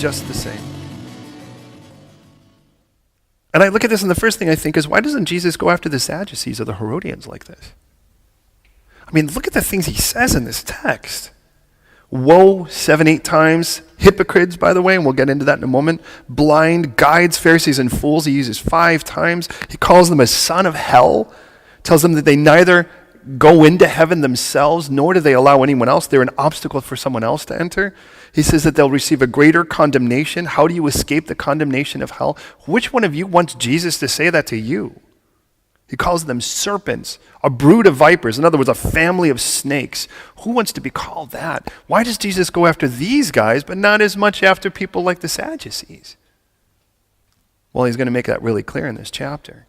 just the same. And I look at this, and the first thing I think is, why doesn't Jesus go after the Sadducees or the Herodians like this? I mean, look at the things he says in this text. Woe, 7, 8 times. Hypocrites, by the way, and we'll get into that in a moment. Blind, guides, Pharisees, and fools. He uses 5 times. He calls them a son of hell. Tells them that they neither go into heaven themselves, nor do they allow anyone else. They're an obstacle for someone else to enter. He says that they'll receive a greater condemnation. How do you escape the condemnation of hell? Which one of you wants Jesus to say that to you? He calls them serpents, a brood of vipers. In other words, a family of snakes. Who wants to be called that? Why does Jesus go after these guys, but not as much after people like the Sadducees? Well, he's going to make that really clear in this chapter.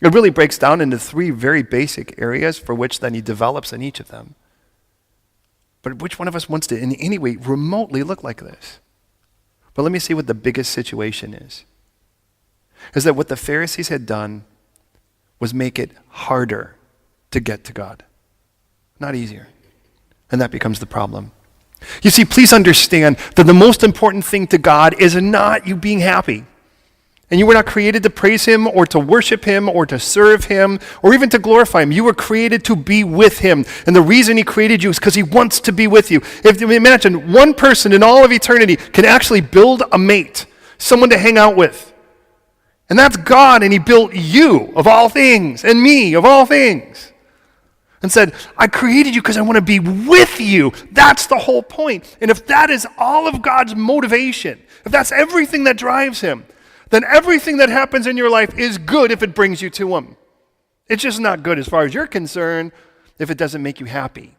It really breaks down into 3 very basic areas for which then he develops in each of them. But which one of us wants to in any way remotely look like this? But let me see what the biggest situation is that what the Pharisees had done was make it harder to get to God, not easier. And that becomes the problem. You see, please understand that the most important thing to God is not you being happy. And you were not created to praise him or to worship him or to serve him or even to glorify him. You were created to be with him. And the reason he created you is because he wants to be with you. If imagine one person in all of eternity can actually build a mate, someone to hang out with. And that's God, and he built you of all things and me of all things. And said, I created you because I want to be with you. That's the whole point. And if that is all of God's motivation, if that's everything that drives him, then everything that happens in your life is good if it brings you to him. It's just not good as far as you're concerned if it doesn't make you happy.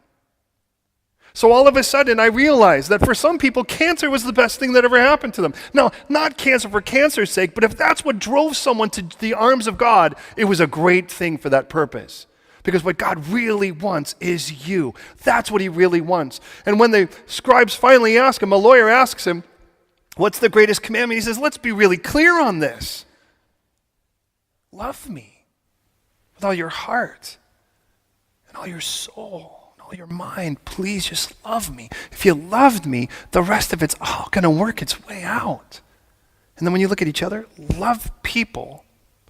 So all of a sudden I realized that for some people, cancer was the best thing that ever happened to them. Now, not cancer for cancer's sake, but if that's what drove someone to the arms of God, it was a great thing for that purpose. Because what God really wants is you. That's what he really wants. And when the scribes finally ask him, a lawyer asks him, what's the greatest commandment? He says, let's be really clear on this. Love me with all your heart and all your soul and all your mind. Please just love me. If you loved me, the rest of it's all going to work its way out. And then when you look at each other, love people,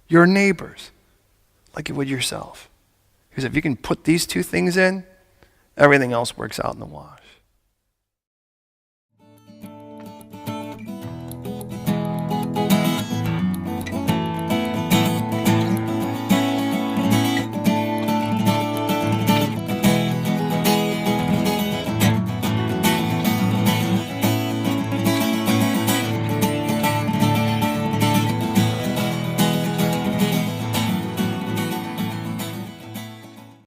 your neighbors, like you would yourself. Because if you can put these 2 things in, everything else works out in the wash.